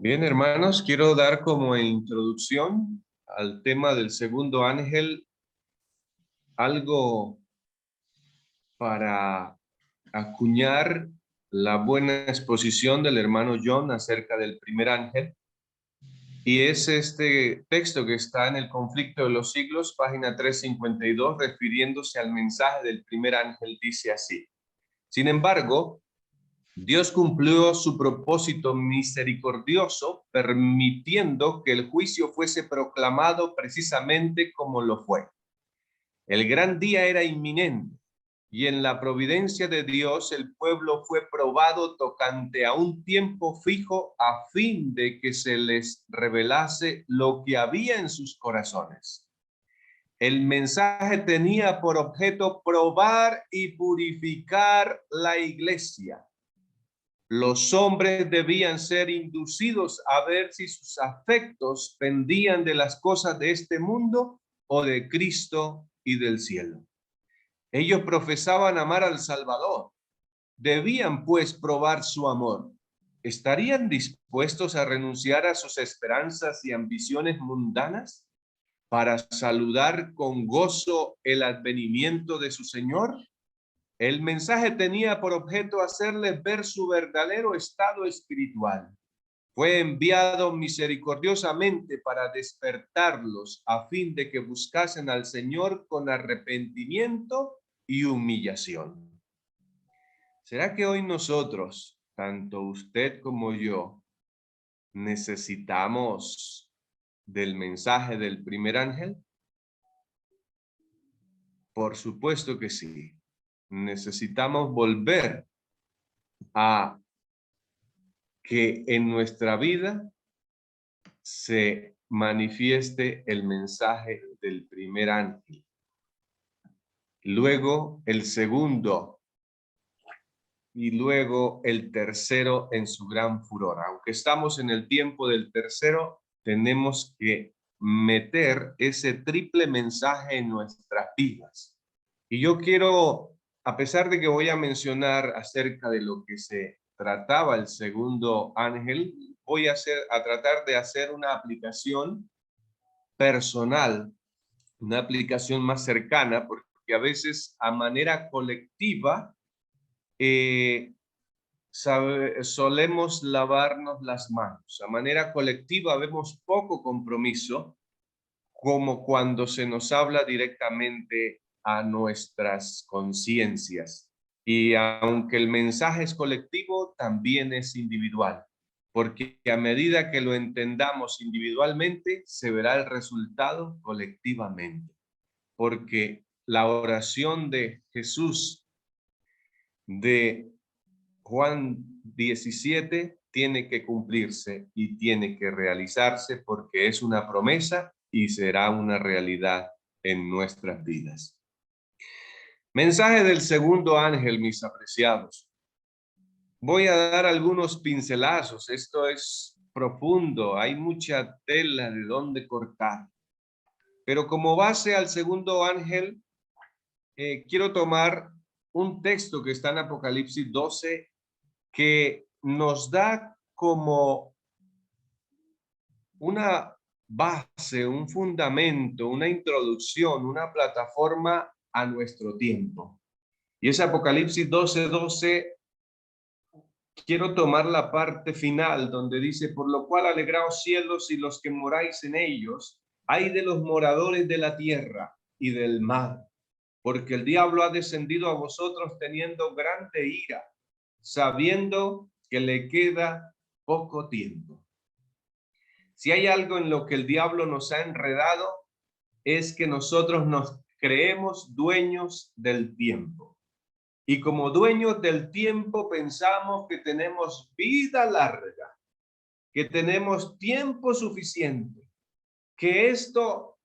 Bien, hermanos, quiero dar como introducción al tema del segundo ángel algo para acuñar la buena exposición del hermano John acerca del primer ángel. Y es este texto que está en el Conflicto de los Siglos, página 352, refiriéndose al mensaje del primer ángel, dice así: Sin embargo, Dios cumplió su propósito misericordioso, permitiendo que el juicio fuese proclamado precisamente como lo fue. El gran día era inminente, y en la providencia de Dios el pueblo fue probado tocante a un tiempo fijo a fin de que se les revelase lo que había en sus corazones. El mensaje tenía por objeto probar y purificar la iglesia. Los hombres debían ser inducidos a ver si sus afectos pendían de las cosas de este mundo o de Cristo y del cielo. Ellos profesaban amar al Salvador. Debían, pues, probar su amor. ¿Estarían dispuestos a renunciar a sus esperanzas y ambiciones mundanas para saludar con gozo el advenimiento de su Señor? El mensaje tenía por objeto hacerles ver su verdadero estado espiritual. Fue enviado misericordiosamente para despertarlos a fin de que buscasen al Señor con arrepentimiento y humillación. ¿Será que hoy nosotros, tanto usted como yo, necesitamos del mensaje del primer ángel? Por supuesto que sí. Necesitamos volver a que en nuestra vida se manifieste el mensaje del primer ángel. Luego el segundo y luego el tercero en su gran furor. Aunque estamos en el tiempo del tercero, tenemos que meter ese triple mensaje en nuestras vidas. Y yo quiero, a pesar de que voy a mencionar acerca de lo que se trataba el segundo ángel, voy a tratar de hacer una aplicación personal, una aplicación más cercana, porque a veces a manera colectiva solemos lavarnos las manos. A manera colectiva vemos poco compromiso, como cuando se nos habla directamente a nuestras conciencias. Y aunque el mensaje es colectivo, también es individual, porque a medida que lo entendamos individualmente, se verá el resultado colectivamente. Porque la oración de Jesús de Juan 17 tiene que cumplirse y tiene que realizarse porque es una promesa y será una realidad en nuestras vidas. Mensaje del segundo ángel, mis apreciados. Voy a dar algunos pincelazos. Esto es profundo, hay mucha tela de dónde cortar. Pero como base al segundo ángel, quiero tomar un texto que está en Apocalipsis 12 que nos da como una base, un fundamento, una introducción, una plataforma a nuestro tiempo. Y es Apocalipsis 12:12. Quiero tomar la parte final donde dice: por lo cual alegraos cielos y los que moráis en ellos, ay de los moradores de la tierra y del mar, porque el diablo ha descendido a vosotros teniendo grande ira, sabiendo que le queda poco tiempo. Si hay algo en lo que el diablo nos ha enredado, es que nosotros nos creemos dueños del tiempo. Y como dueños del tiempo pensamos que tenemos vida larga, que tenemos tiempo suficiente, que esto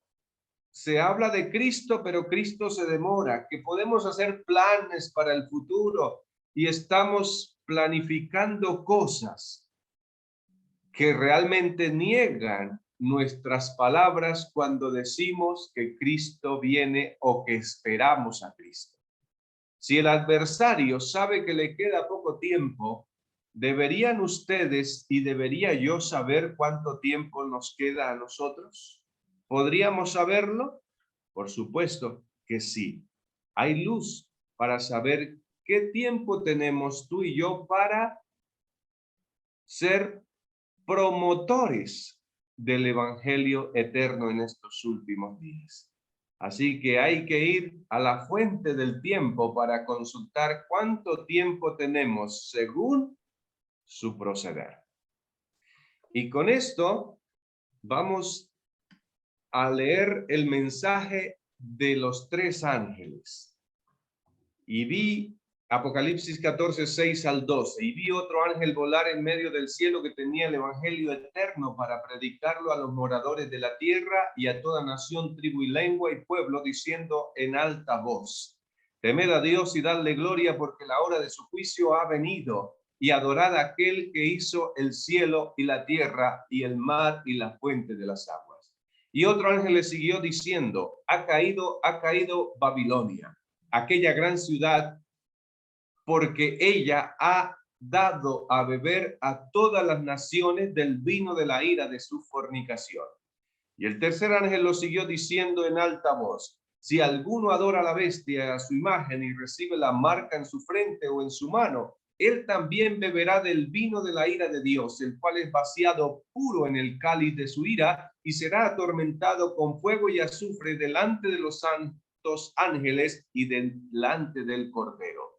se habla de Cristo, pero Cristo se demora, que podemos hacer planes para el futuro y estamos planificando cosas que realmente niegan nuestras palabras cuando decimos que Cristo viene o que esperamos a Cristo. Si el adversario sabe que le queda poco tiempo, ¿deberían ustedes y debería yo saber cuánto tiempo nos queda a nosotros? ¿Podríamos saberlo? Por supuesto que sí. Hay luz para saber qué tiempo tenemos tú y yo para ser promotores del evangelio eterno en estos últimos días. Así que hay que ir a la fuente del tiempo para consultar cuánto tiempo tenemos según su proceder. Y con esto vamos a leer el mensaje de los tres ángeles. Y vi Apocalipsis 14, 6 al 12, y vi otro ángel volar en medio del cielo que tenía el evangelio eterno para predicarlo a los moradores de la tierra y a toda nación, tribu y lengua y pueblo, diciendo en alta voz: temed a Dios y dadle gloria, porque la hora de su juicio ha venido, y adorad a aquel que hizo el cielo y la tierra y el mar y la fuente de las aguas. Y otro ángel le siguió diciendo: ha caído Babilonia, aquella gran ciudad, porque ella ha dado a beber a todas las naciones del vino de la ira de su fornicación. Y el tercer ángel lo siguió diciendo en alta voz: si alguno adora a la bestia, a su imagen, y recibe la marca en su frente o en su mano, él también beberá del vino de la ira de Dios, el cual es vaciado puro en el cáliz de su ira, y será atormentado con fuego y azufre delante de los santos ángeles y delante del Cordero.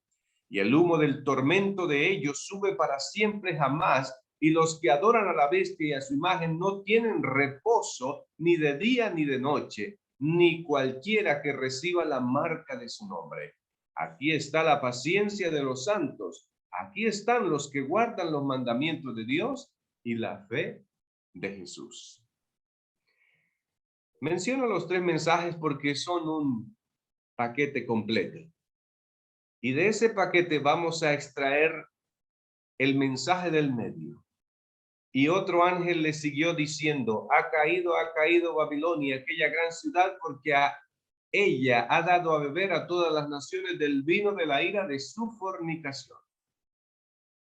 Y el humo del tormento de ellos sube para siempre jamás, y los que adoran a la bestia y a su imagen no tienen reposo ni de día ni de noche, ni cualquiera que reciba la marca de su nombre. Aquí está la paciencia de los santos. Aquí están los que guardan los mandamientos de Dios y la fe de Jesús. Menciono los tres mensajes porque son un paquete completo. Y de ese paquete vamos a extraer el mensaje del medio. Y otro ángel le siguió diciendo: ha caído Babilonia, aquella gran ciudad, porque a ella ha dado a beber a todas las naciones del vino de la ira de su fornicación.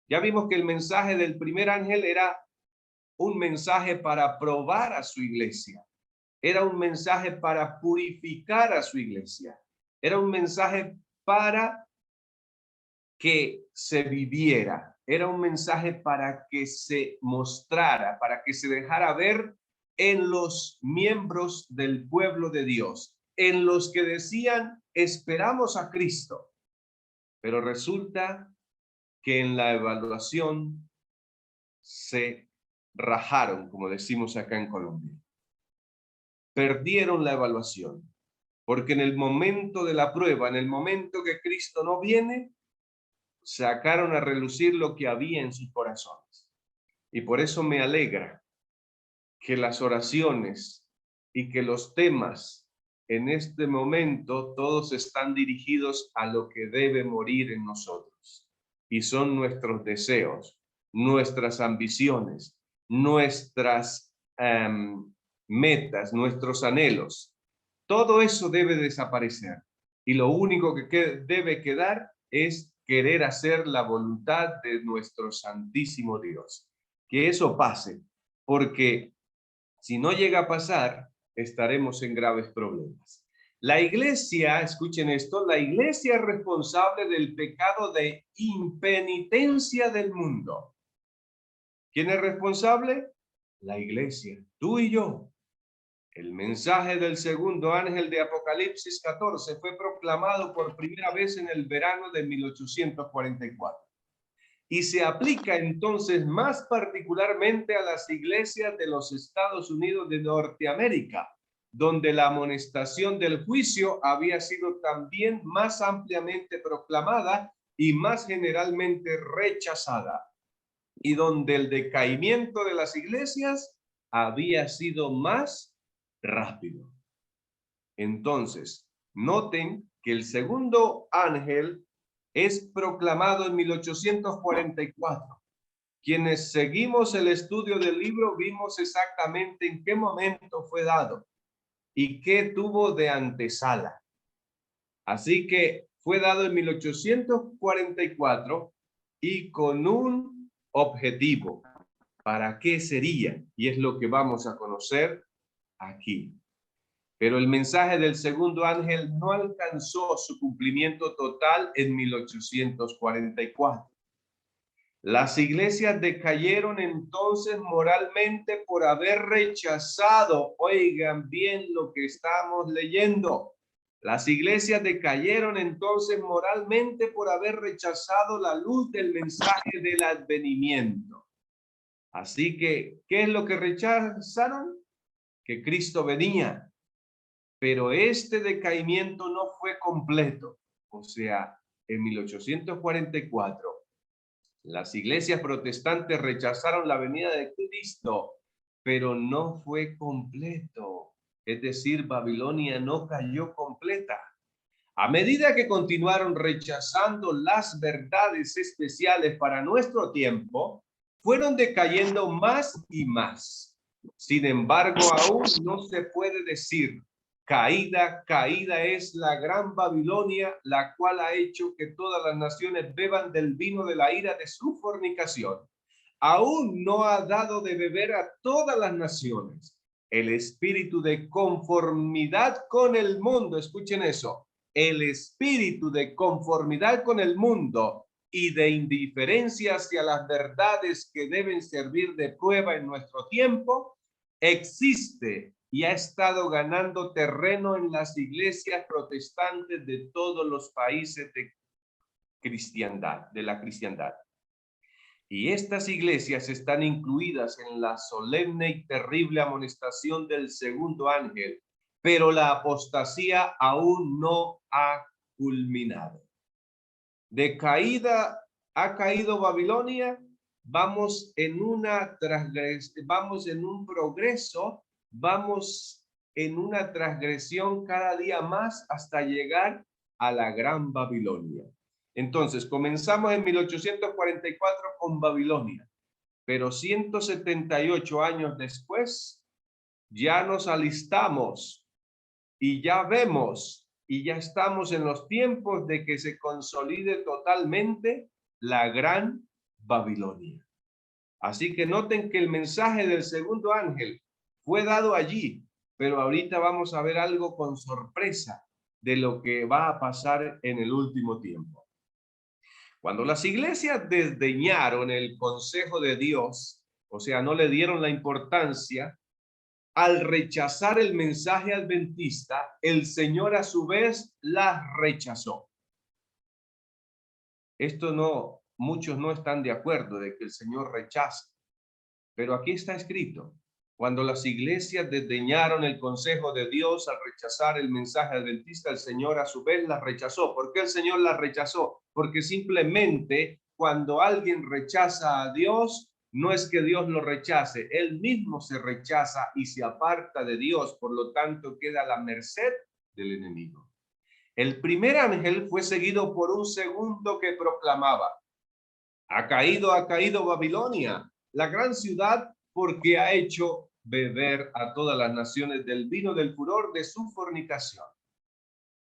Ya vimos que el mensaje del primer ángel era un mensaje para probar a su iglesia. Era un mensaje para purificar a su iglesia. Era un mensaje para que se viviera. Era un mensaje para que se mostrara, para que se dejara ver en los miembros del pueblo de Dios, en los que decían: esperamos a Cristo. Pero resulta que en la evaluación se rajaron, como decimos acá en Colombia. Perdieron la evaluación, porque en el momento de la prueba, en el momento que Cristo no viene, sacaron a relucir lo que había en sus corazones. Y por eso me alegra que las oraciones y que los temas en este momento todos están dirigidos a lo que debe morir en nosotros. Y son nuestros deseos, nuestras ambiciones, nuestras metas, nuestros anhelos. Todo eso debe desaparecer. Y lo único que debe quedar es querer hacer la voluntad de nuestro santísimo Dios. Que eso pase, porque si no llega a pasar, estaremos en graves problemas. La iglesia, escuchen esto, la iglesia es responsable del pecado de impenitencia del mundo. ¿Quién es responsable? La iglesia, tú y yo. El mensaje del segundo ángel de Apocalipsis 14 fue proclamado por primera vez en el verano de 1844 y se aplica entonces más particularmente a las iglesias de los Estados Unidos de Norteamérica, donde la amonestación del juicio había sido también más ampliamente proclamada y más generalmente rechazada, y donde el decaimiento de las iglesias había sido más rápido. Entonces, noten que el segundo ángel es proclamado en 1844. Quienes seguimos el estudio del libro vimos exactamente en qué momento fue dado y qué tuvo de antesala. Así que fue dado en 1844 y con un objetivo. ¿Para qué sería? Y es lo que vamos a conocer aquí. Pero el mensaje del segundo ángel no alcanzó su cumplimiento total en 1844. Las iglesias decayeron entonces moralmente por haber rechazado, oigan bien lo que estamos leyendo. Las iglesias decayeron entonces moralmente por haber rechazado la luz del mensaje del advenimiento. Así que, ¿qué es lo que rechazaron? Que Cristo venía. Pero este decaimiento no fue completo. O sea, en 1844, las iglesias protestantes rechazaron la venida de Cristo, pero no fue completo. Es decir, Babilonia no cayó completa. A medida que continuaron rechazando las verdades especiales para nuestro tiempo, fueron decayendo más y más. Sin embargo, aún no se puede decir caída, caída es la gran Babilonia, la cual ha hecho que todas las naciones beban del vino de la ira de su fornicación. Aún no ha dado de beber a todas las naciones el espíritu de conformidad con el mundo. Escuchen eso. El espíritu de conformidad con el mundo y de indiferencia hacia las verdades que deben servir de prueba en nuestro tiempo existe y ha estado ganando terreno en las iglesias protestantes de todos los países de cristiandad, de la cristiandad. Y estas iglesias están incluidas en la solemne y terrible amonestación del segundo ángel, pero la apostasía aún no ha culminado. De caída ha caído Babilonia, vamos en una vamos en un progreso, vamos en una transgresión cada día más hasta llegar a la gran Babilonia. Entonces, comenzamos en 1844 con Babilonia, pero 178 años después ya nos alistamos y ya vemos y ya estamos en los tiempos de que se consolide totalmente la gran Babilonia. Así que noten que el mensaje del segundo ángel fue dado allí, pero ahorita vamos a ver algo con sorpresa de lo que va a pasar en el último tiempo. Cuando las iglesias desdeñaron el consejo de Dios, o sea, no le dieron la importancia, al rechazar el mensaje adventista, el Señor a su vez las rechazó. Esto no, muchos no están de acuerdo de que el Señor rechaza, pero aquí está escrito. Cuando las iglesias desdeñaron el consejo de Dios al rechazar el mensaje adventista, el Señor a su vez las rechazó. ¿Por qué el Señor las rechazó? Porque simplemente cuando alguien rechaza a Dios, no es que Dios lo rechace, él mismo se rechaza y se aparta de Dios, por lo tanto queda a la merced del enemigo. El primer ángel fue seguido por un segundo que proclamaba: ha caído Babilonia, la gran ciudad, porque ha hecho beber a todas las naciones del vino del furor de su fornicación.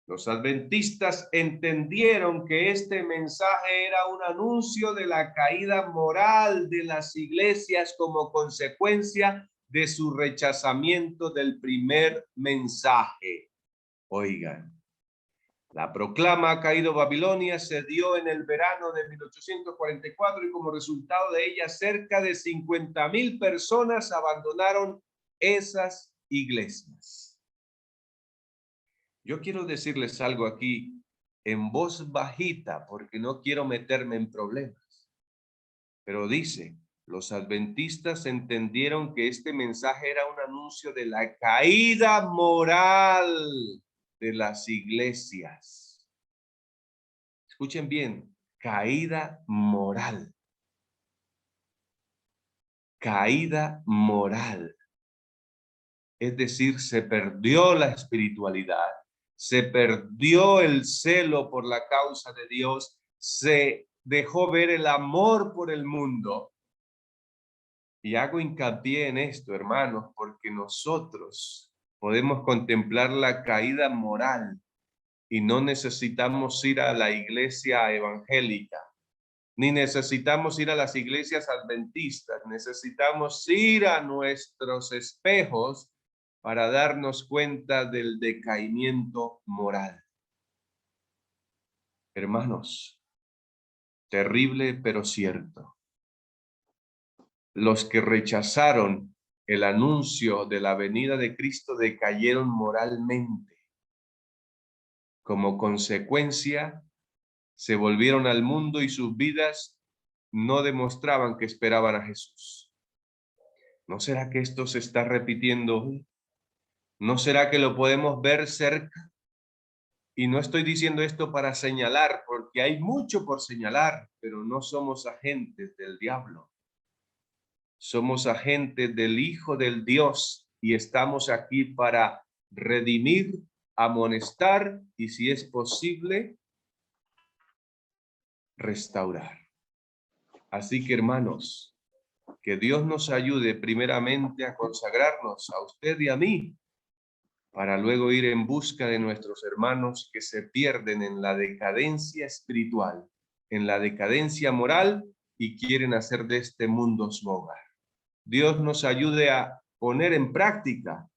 Los adventistas entendieron que este mensaje era un anuncio de la caída moral de las iglesias como consecuencia de su rechazamiento del primer mensaje. Oigan, la proclama ha caído Babilonia se dio en el verano de 1844 y como resultado de ella cerca de 50,000 personas abandonaron esas iglesias. Yo quiero decirles algo aquí en voz bajita porque no quiero meterme en problemas. Pero dice, los adventistas entendieron que este mensaje era un anuncio de la caída moral de las iglesias. Escuchen bien, caída moral. Caída moral. Es decir, se perdió la espiritualidad, se perdió el celo por la causa de Dios, se dejó ver el amor por el mundo. Y hago hincapié en esto, hermanos, porque nosotros podemos contemplar la caída moral y no necesitamos ir a la iglesia evangélica. ni necesitamos ir a las iglesias adventistas. Necesitamos ir a nuestros espejos para darnos cuenta del decaimiento moral. Hermanos, terrible pero cierto. Los que rechazaron el anuncio de la venida de Cristo decayeron moralmente. Como consecuencia, se volvieron al mundo y sus vidas no demostraban que esperaban a Jesús. ¿No será que esto se está repitiendo hoy? ¿No será que lo podemos ver cerca? Y no estoy diciendo esto para señalar, porque hay mucho por señalar, pero no somos agentes del diablo. Somos agentes del Hijo del Dios y estamos aquí para redimir, amonestar y, si es posible, restaurar. Así que, hermanos, que Dios nos ayude primeramente a consagrarnos a usted y a mí, para luego ir en busca de nuestros hermanos que se pierden en la decadencia espiritual, en la decadencia moral y quieren hacer de este mundo su hogar. Dios nos ayude a poner en práctica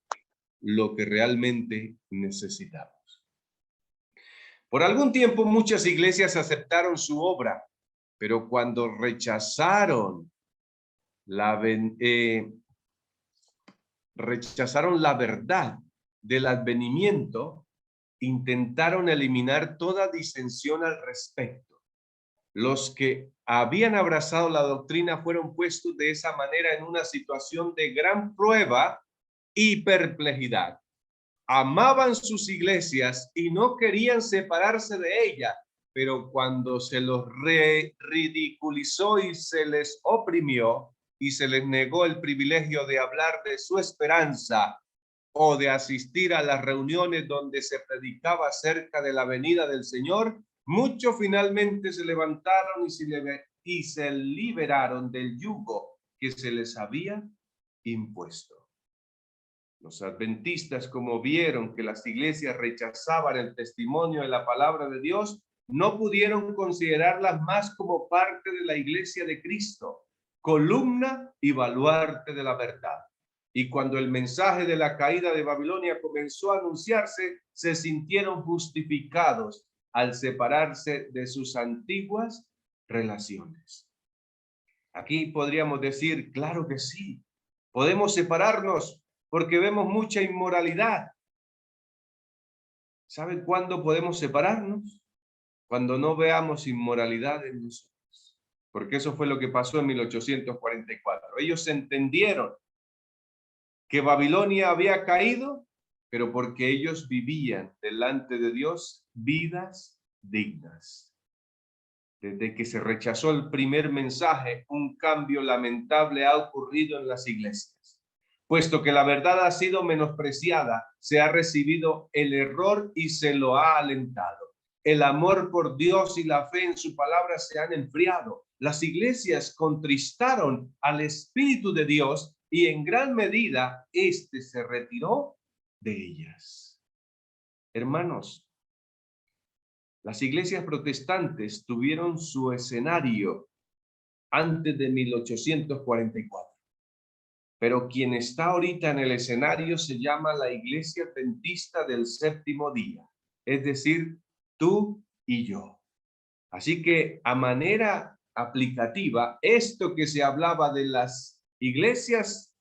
lo que realmente necesitamos. Por algún tiempo muchas iglesias aceptaron su obra, pero cuando rechazaron la verdad del advenimiento, intentaron eliminar toda disensión al respecto. Los que habían abrazado la doctrina fueron puestos de esa manera en una situación de gran prueba y perplejidad. Amaban sus iglesias y no querían separarse de ella, pero cuando se los ridiculizó y se les oprimió y se les negó el privilegio de hablar de su esperanza o de asistir a las reuniones donde se predicaba acerca de la venida del Señor, muchos finalmente se levantaron y se liberaron del yugo que se les había impuesto. Los adventistas, como vieron que las iglesias rechazaban el testimonio de la palabra de Dios, no pudieron considerarlas más como parte de la iglesia de Cristo, columna y baluarte de la verdad. Y cuando el mensaje de la caída de Babilonia comenzó a anunciarse, se sintieron justificados al separarse de sus antiguas relaciones. Aquí podríamos decir, claro que sí, podemos separarnos porque vemos mucha inmoralidad. ¿Saben cuándo podemos separarnos? Cuando no veamos inmoralidad en nosotros. Porque eso fue lo que pasó en 1844. Ellos entendieron que Babilonia había caído, pero porque ellos vivían delante de Dios vidas dignas. Desde que se rechazó el primer mensaje, un cambio lamentable ha ocurrido en las iglesias. Puesto que la verdad ha sido menospreciada, se ha recibido el error y se lo ha alentado. El amor por Dios y la fe en su palabra se han enfriado. Las iglesias contristaron al Espíritu de Dios y en gran medida éste se retiró de ellas. Hermanos, las iglesias protestantes tuvieron su escenario antes de 1844. Pero quien está ahorita en el escenario se llama la Iglesia Adventista del Séptimo Día, es decir, tú y yo. Así que a manera aplicativa, esto que se hablaba de las iglesias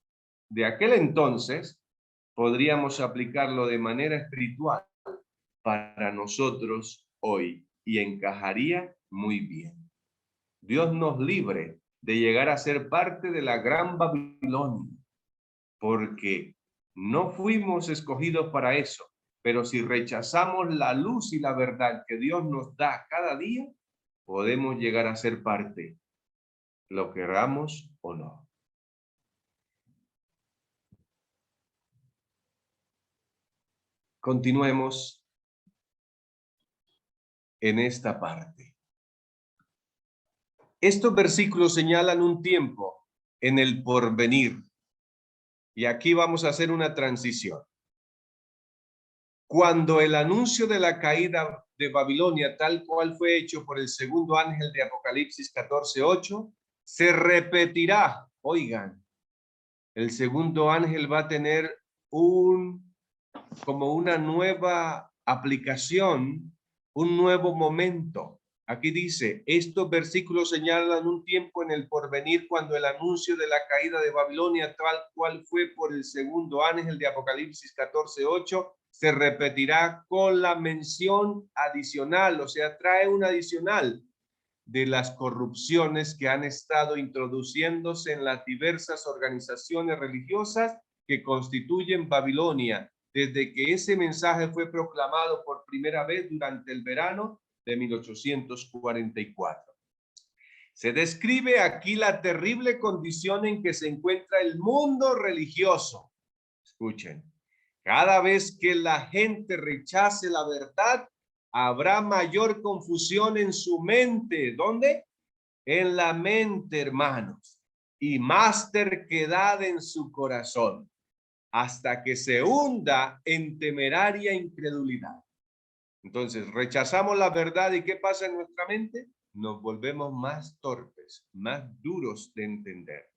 de aquel entonces, podríamos aplicarlo de manera espiritual para nosotros hoy y encajaría muy bien. Dios nos libre de llegar a ser parte de la gran Babilonia, porque no fuimos escogidos para eso, pero si rechazamos la luz y la verdad que Dios nos da cada día, podemos llegar a ser parte, lo queramos o no. Continuemos en esta parte. Estos versículos señalan un tiempo en el porvenir. Y aquí vamos a hacer una transición. cuando el anuncio de la caída de Babilonia, tal cual fue hecho por el segundo ángel de Apocalipsis 14:8, se repetirá. Oigan, el segundo ángel va a tener como una nueva aplicación, un nuevo momento. Aquí dice, estos versículos señalan un tiempo en el porvenir cuando el anuncio de la caída de Babilonia, tal cual fue por el segundo ángel de Apocalipsis 14:8, se repetirá con la mención adicional, o sea, trae un adicional de las corrupciones que han estado introduciéndose en las diversas organizaciones religiosas que constituyen Babilonia, desde que ese mensaje fue proclamado por primera vez durante el verano de 1844. Se describe aquí la terrible condición en que se encuentra el mundo religioso. Escuchen, cada vez que la gente rechace la verdad, habrá mayor confusión en su mente. ¿Dónde? En la mente, hermanos, y más terquedad en su corazón, hasta que se hunda en temeraria incredulidad. Entonces, rechazamos la verdad y ¿qué pasa en nuestra mente? Nos volvemos más torpes, más duros de entender.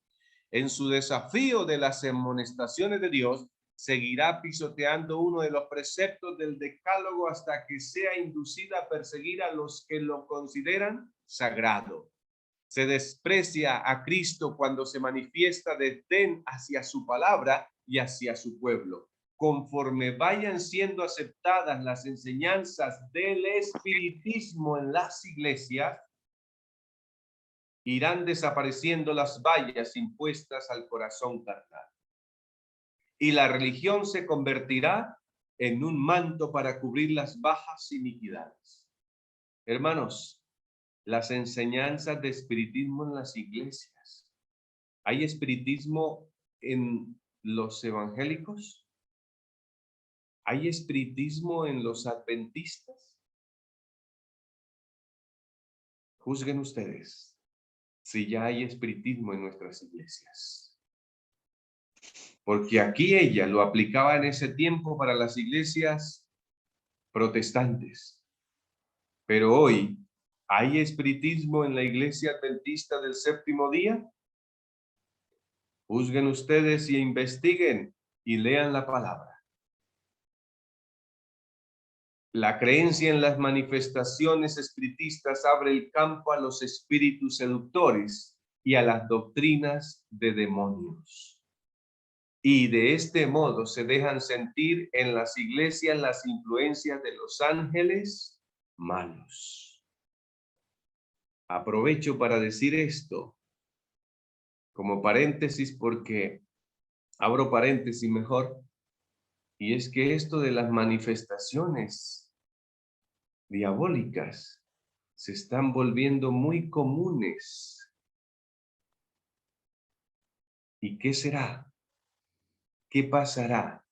En su desafío de las amonestaciones de Dios, seguirá pisoteando uno de los preceptos del decálogo hasta que sea inducida a perseguir a los que lo consideran sagrado. Se desprecia a Cristo cuando se manifiesta desdén hacia su palabra y hacia su pueblo. Conforme vayan siendo aceptadas las enseñanzas del espiritismo en las iglesias, irán desapareciendo las vallas impuestas al corazón carnal. Y la religión se convertirá en un manto para cubrir las bajas iniquidades. Hermanos, las enseñanzas de espiritismo en las iglesias. ¿Hay espiritismo en los evangélicos? ¿Hay espiritismo en los adventistas? Juzguen ustedes si ya hay espiritismo en nuestras iglesias. Porque aquí ella lo aplicaba en ese tiempo para las iglesias protestantes. Pero hoy, ¿hay espiritismo en la iglesia adventista del séptimo día? Juzguen ustedes y investiguen y lean la palabra. La creencia en las manifestaciones espiritistas abre el campo a los espíritus seductores y a las doctrinas de demonios. Y de este modo se dejan sentir en las iglesias las influencias de los ángeles malos. Aprovecho para decir esto como paréntesis porque abro paréntesis mejor, y es que esto de las manifestaciones diabólicas se están volviendo muy comunes. ¿Y qué será? ¿Qué pasará?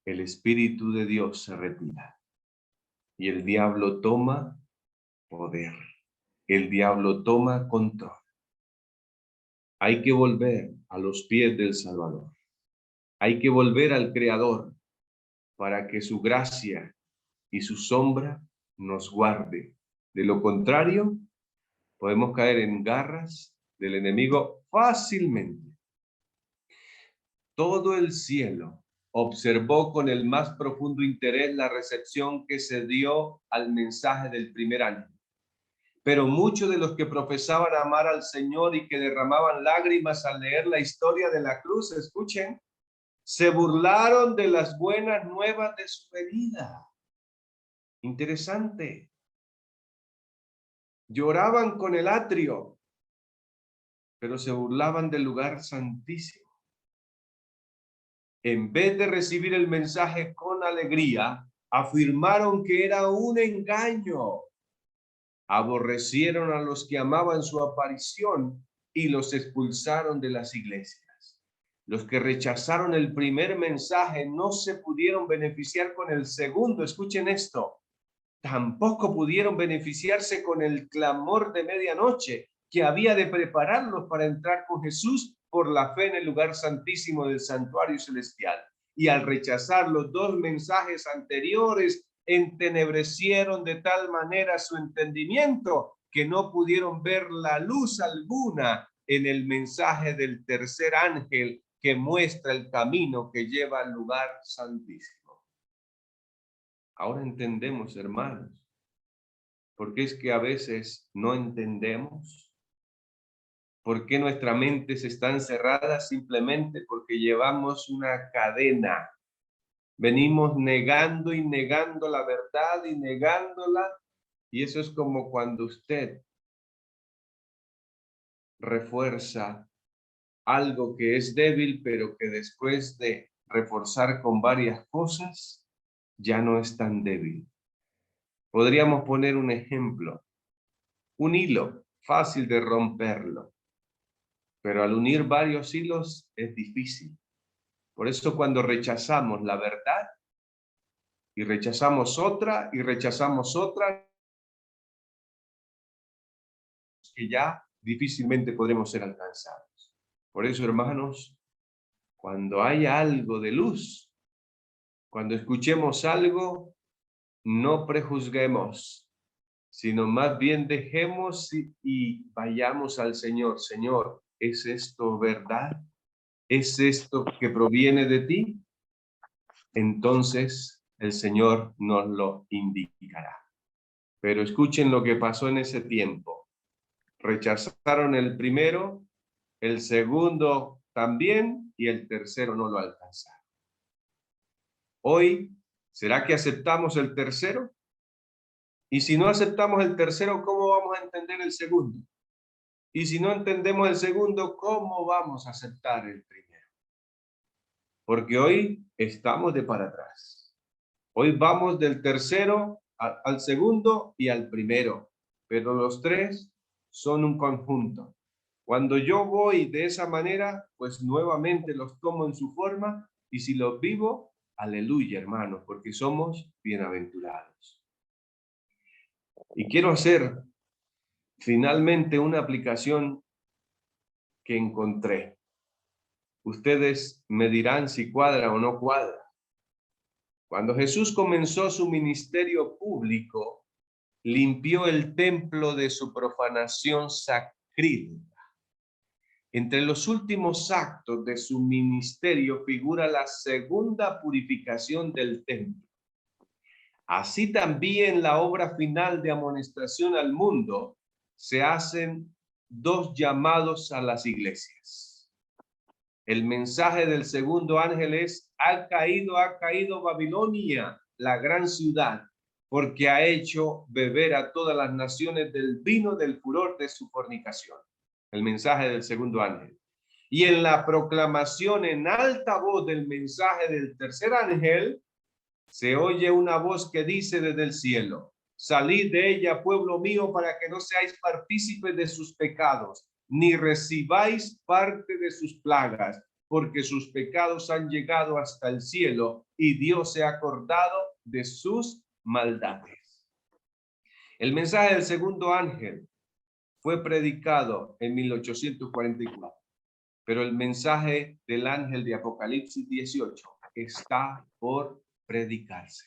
El Espíritu de Dios se retira y el diablo toma poder. El diablo toma control. Hay que volver a los pies del Salvador. Hay que volver al Creador para que su gracia y su sombra nos guarde. De lo contrario, podemos caer en garras del enemigo fácilmente. Todo el cielo observó con el más profundo interés la recepción que se dio al mensaje del primer ángel. Pero muchos de los que profesaban amar al Señor y que derramaban lágrimas al leer la historia de la cruz, escuchen, se burlaron de las buenas nuevas de su venida. Interesante. Lloraban con el atrio, pero se burlaban del lugar santísimo. En vez de recibir el mensaje con alegría, afirmaron que era un engaño. Aborrecieron a los que amaban su aparición y los expulsaron de las iglesias. Los que rechazaron el primer mensaje no se pudieron beneficiar con el segundo. Escuchen esto. Tampoco pudieron beneficiarse con el clamor de medianoche que había de prepararlos para entrar con Jesús por la fe en el lugar santísimo del santuario celestial. y al rechazar los dos mensajes anteriores, entenebrecieron de tal manera su entendimiento que no pudieron ver la luz alguna en el mensaje del tercer ángel que muestra el camino que lleva al lugar santísimo. Ahora entendemos, hermanos, porque es que a veces no entendemos. ¿Por qué nuestra mente está encerrada? Simplemente porque llevamos una cadena. Venimos negando y negando la verdad y negándola. Y eso es como cuando usted refuerza algo que es débil, pero que después de reforzar con varias cosas, ya no es tan débil. Podríamos poner un ejemplo. Un hilo, fácil de romperlo, pero al unir varios hilos es difícil. Por eso cuando rechazamos la verdad y rechazamos otra que ya difícilmente podremos ser alcanzados. Por eso, hermanos, cuando haya algo de luz, cuando escuchemos algo, no prejuzguemos, sino más bien dejemos y vayamos al Señor. Señor, ¿es esto verdad? ¿Es esto que proviene de ti? Entonces el Señor nos lo indicará. Pero escuchen lo que pasó en ese tiempo. Rechazaron el primero, el segundo también, y el tercero no lo alcanzaron. Hoy, ¿será que aceptamos el tercero? Y si no aceptamos el tercero, ¿cómo vamos a entender el segundo? Y si no entendemos el segundo, ¿cómo vamos a aceptar el primero? Porque hoy estamos de para atrás. Hoy vamos del tercero al segundo y al primero, pero los tres son un conjunto. Cuando yo voy de esa manera, pues nuevamente los tomo en su forma, y si los vivo, aleluya, hermanos, porque somos bienaventurados. Y quiero hacer finalmente una aplicación que encontré. Ustedes me dirán si cuadra o no cuadra. Cuando Jesús comenzó su ministerio público, limpió el templo de su profanación sacrílega. Entre los últimos actos de su ministerio figura la segunda purificación del templo. Así también la obra final de amonestación al mundo se hacen dos llamados a las iglesias. El mensaje del segundo ángel es: ha caído Babilonia, la gran ciudad, porque ha hecho beber a todas las naciones del vino del furor de su fornicación. El mensaje del segundo ángel. Y en la proclamación en alta voz del mensaje del tercer ángel, se oye una voz que dice desde el cielo: salid de ella, pueblo mío, para que no seáis partícipes de sus pecados, ni recibáis parte de sus plagas, porque sus pecados han llegado hasta el cielo y Dios se ha acordado de sus maldades. El mensaje del segundo ángel fue predicado en 1844, pero el mensaje del ángel de Apocalipsis 18 está por predicarse,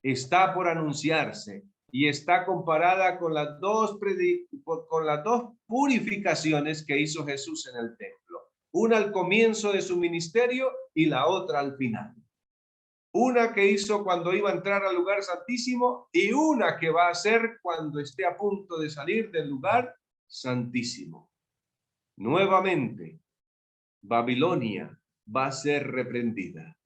está por anunciarse, y está comparada con las dos purificaciones que hizo Jesús en el templo. Una al comienzo de su ministerio y la otra al final. Una que hizo cuando iba a entrar al lugar santísimo y una que va a hacer cuando esté a punto de salir del lugar santísimo. Nuevamente, Babilonia va a ser reprendida.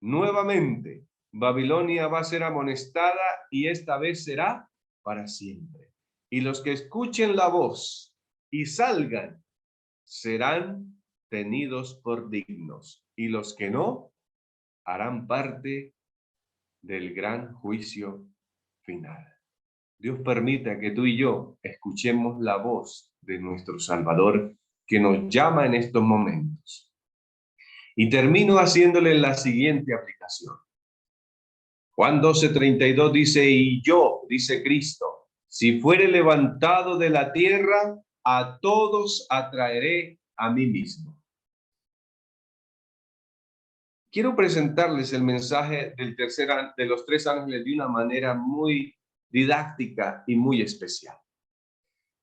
Nuevamente, Babilonia va a ser amonestada, y esta vez será para siempre. Y los que escuchen la voz y salgan serán tenidos por dignos, y los que no harán parte del gran juicio final. Dios permita que tú y yo escuchemos la voz de nuestro Salvador, que nos llama en estos momentos. Y termino haciéndole la siguiente aplicación. Juan 12:32 dice: y yo, dice Cristo, si fuere levantado de la tierra, a todos atraeré a mí mismo. Quiero presentarles el mensaje de los tres ángeles de una manera muy didáctica y muy especial.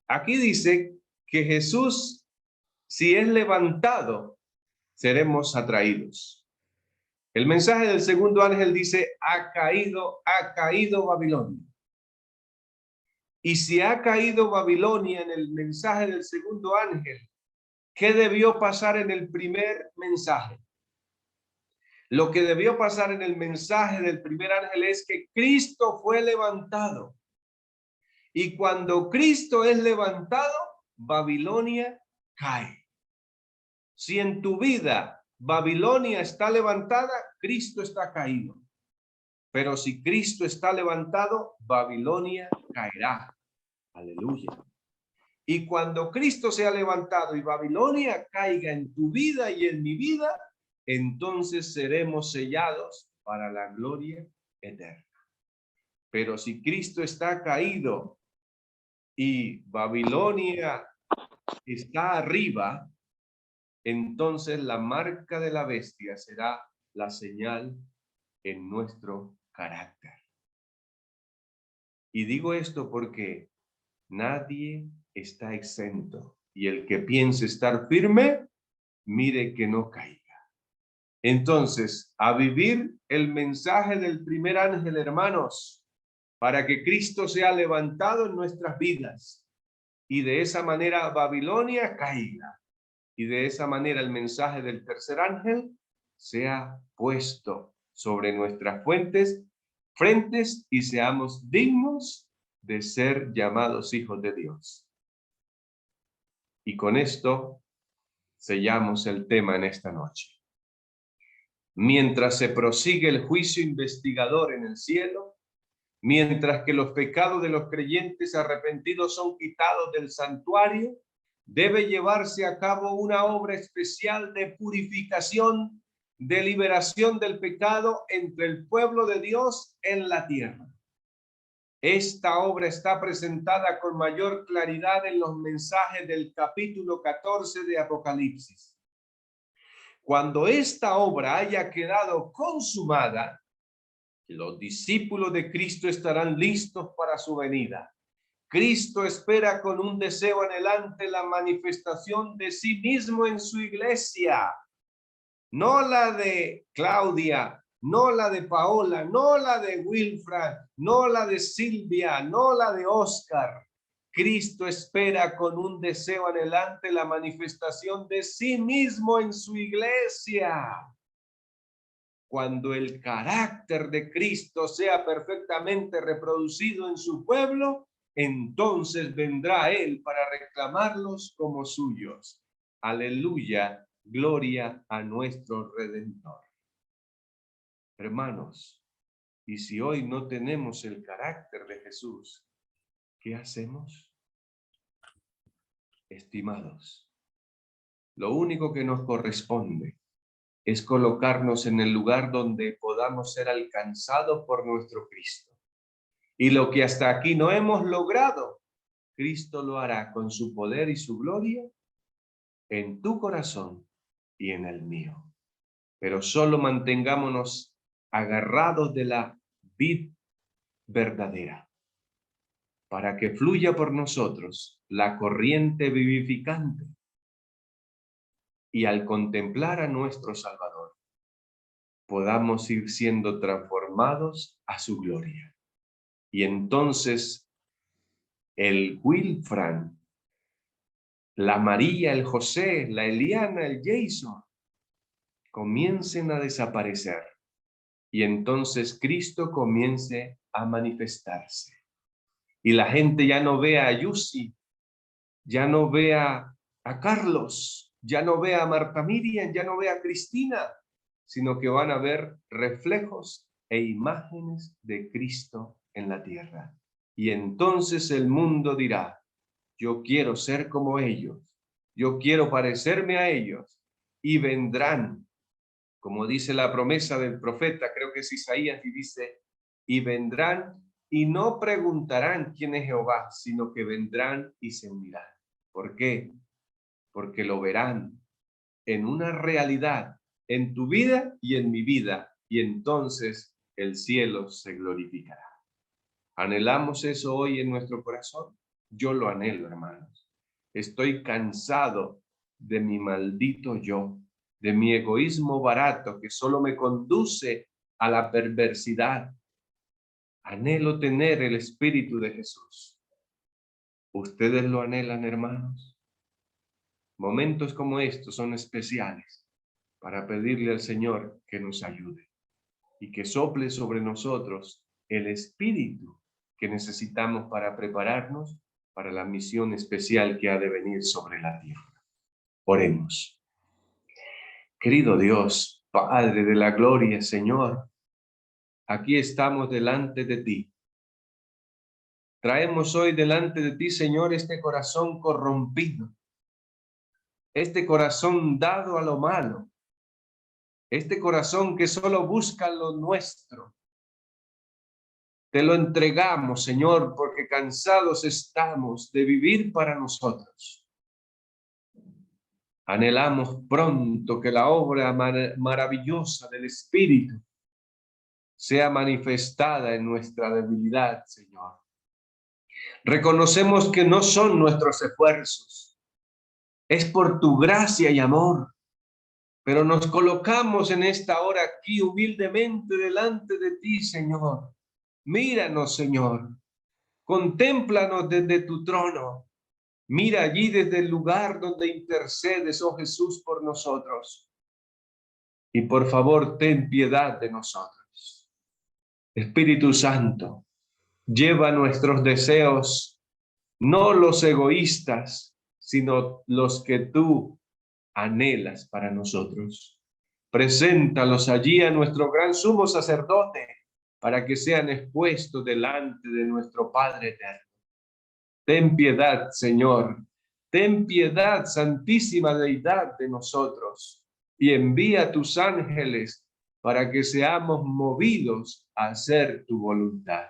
Aquí dice que Jesús, si es levantado, seremos atraídos. El mensaje del segundo ángel dice, ha caído Babilonia. Y si ha caído Babilonia en el mensaje del segundo ángel, ¿qué debió pasar en el primer mensaje? Lo que debió pasar en el mensaje del primer ángel es que Cristo fue levantado. Y cuando Cristo es levantado, Babilonia cae. Si en tu vida Babilonia está levantada, Cristo está caído. Pero si Cristo está levantado, Babilonia caerá. Aleluya. Y cuando Cristo sea levantado y Babilonia caiga en tu vida y en mi vida, entonces seremos sellados para la gloria eterna. Pero si Cristo está caído y Babilonia está arriba, entonces la marca de la bestia será la señal en nuestro carácter. Y digo esto porque nadie está exento, y el que piense estar firme, mire que no caiga. Entonces, a vivir el mensaje del primer ángel, hermanos, para que Cristo sea levantado en nuestras vidas, y de esa manera Babilonia caiga, y de esa manera el mensaje del tercer ángel sea puesto sobre nuestras frentes y seamos dignos de ser llamados hijos de Dios. Y con esto sellamos el tema en esta noche. Mientras se prosigue el juicio investigador en el cielo, mientras que los pecados de los creyentes arrepentidos son quitados del santuario, debe llevarse a cabo una obra especial de purificación, de liberación del pecado entre el pueblo de Dios en la tierra. Esta obra está presentada con mayor claridad en los mensajes del capítulo 14 de Apocalipsis. Cuando esta obra haya quedado consumada, los discípulos de Cristo estarán listos para su venida. Cristo espera con un deseo anhelante la manifestación de sí mismo en su iglesia. No la de Claudia, no la de Paola, no la de Wilfred, no la de Silvia, no la de Oscar. Cristo espera con un deseo anhelante la manifestación de sí mismo en su iglesia. Cuando el carácter de Cristo sea perfectamente reproducido en su pueblo, entonces vendrá Él para reclamarlos como suyos. Aleluya, gloria a nuestro Redentor. Hermanos, y si hoy no tenemos el carácter de Jesús, ¿qué hacemos? Estimados, lo único que nos corresponde es colocarnos en el lugar donde podamos ser alcanzados por nuestro Cristo. Y lo que hasta aquí no hemos logrado, Cristo lo hará con su poder y su gloria en tu corazón y en el mío. Pero solo mantengámonos agarrados de la vid verdadera, para que fluya por nosotros la corriente vivificante. Y al contemplar a nuestro Salvador, podamos ir siendo transformados a su gloria. Y entonces el Wilfran, la María, el José, la Eliana, el Jason, comiencen a desaparecer. Y entonces Cristo comience a manifestarse. Y la gente ya no vea a Yusi, ya no vea a Carlos, ya no vea a Marta Miriam, ya no vea a Cristina, sino que van a ver reflejos e imágenes de Cristo en la tierra. Y entonces el mundo dirá, yo quiero ser como ellos, yo quiero parecerme a ellos, y vendrán, como dice la promesa del profeta, creo que es Isaías, y dice, y vendrán y no preguntarán quién es Jehová, sino que vendrán y se unirán. ¿Por qué? Porque lo verán en una realidad en tu vida y en mi vida, y entonces el cielo se glorificará. ¿Anhelamos eso hoy en nuestro corazón? Yo lo anhelo, hermanos. Estoy cansado de mi maldito yo, de mi egoísmo barato que solo me conduce a la perversidad. Anhelo tener el Espíritu de Jesús. ¿Ustedes lo anhelan, hermanos? Momentos como estos son especiales para pedirle al Señor que nos ayude y que sople sobre nosotros el Espíritu que necesitamos para prepararnos para la misión especial que ha de venir sobre la tierra. Oremos. Querido Dios, Padre de la gloria, Señor, aquí estamos delante de ti. Traemos hoy delante de ti, Señor, este corazón corrompido, este corazón dado a lo malo, este corazón que solo busca lo nuestro. Te lo entregamos, Señor, porque cansados estamos de vivir para nosotros. Anhelamos pronto que la obra maravillosa del Espíritu sea manifestada en nuestra debilidad, Señor. Reconocemos que no son nuestros esfuerzos, es por tu gracia y amor, pero nos colocamos en esta hora aquí humildemente delante de ti, Señor. Míranos, Señor, contémplanos desde tu trono. Mira allí desde el lugar donde intercedes, oh Jesús, por nosotros. Y por favor, ten piedad de nosotros. Espíritu Santo, lleva nuestros deseos, no los egoístas, sino los que tú anhelas para nosotros. Preséntalos allí a nuestro gran sumo sacerdote para que sean expuestos delante de nuestro Padre eterno. Ten piedad, Señor. Ten piedad, Santísima Deidad, de nosotros, y envía tus ángeles para que seamos movidos a hacer tu voluntad.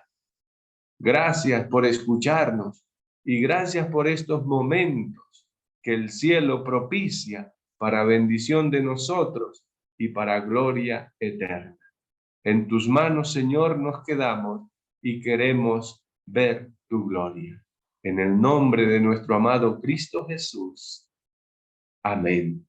Gracias por escucharnos y gracias por estos momentos que el cielo propicia para bendición de nosotros y para gloria eterna. En tus manos, Señor, nos quedamos y queremos ver tu gloria. En el nombre de nuestro amado Cristo Jesús. Amén.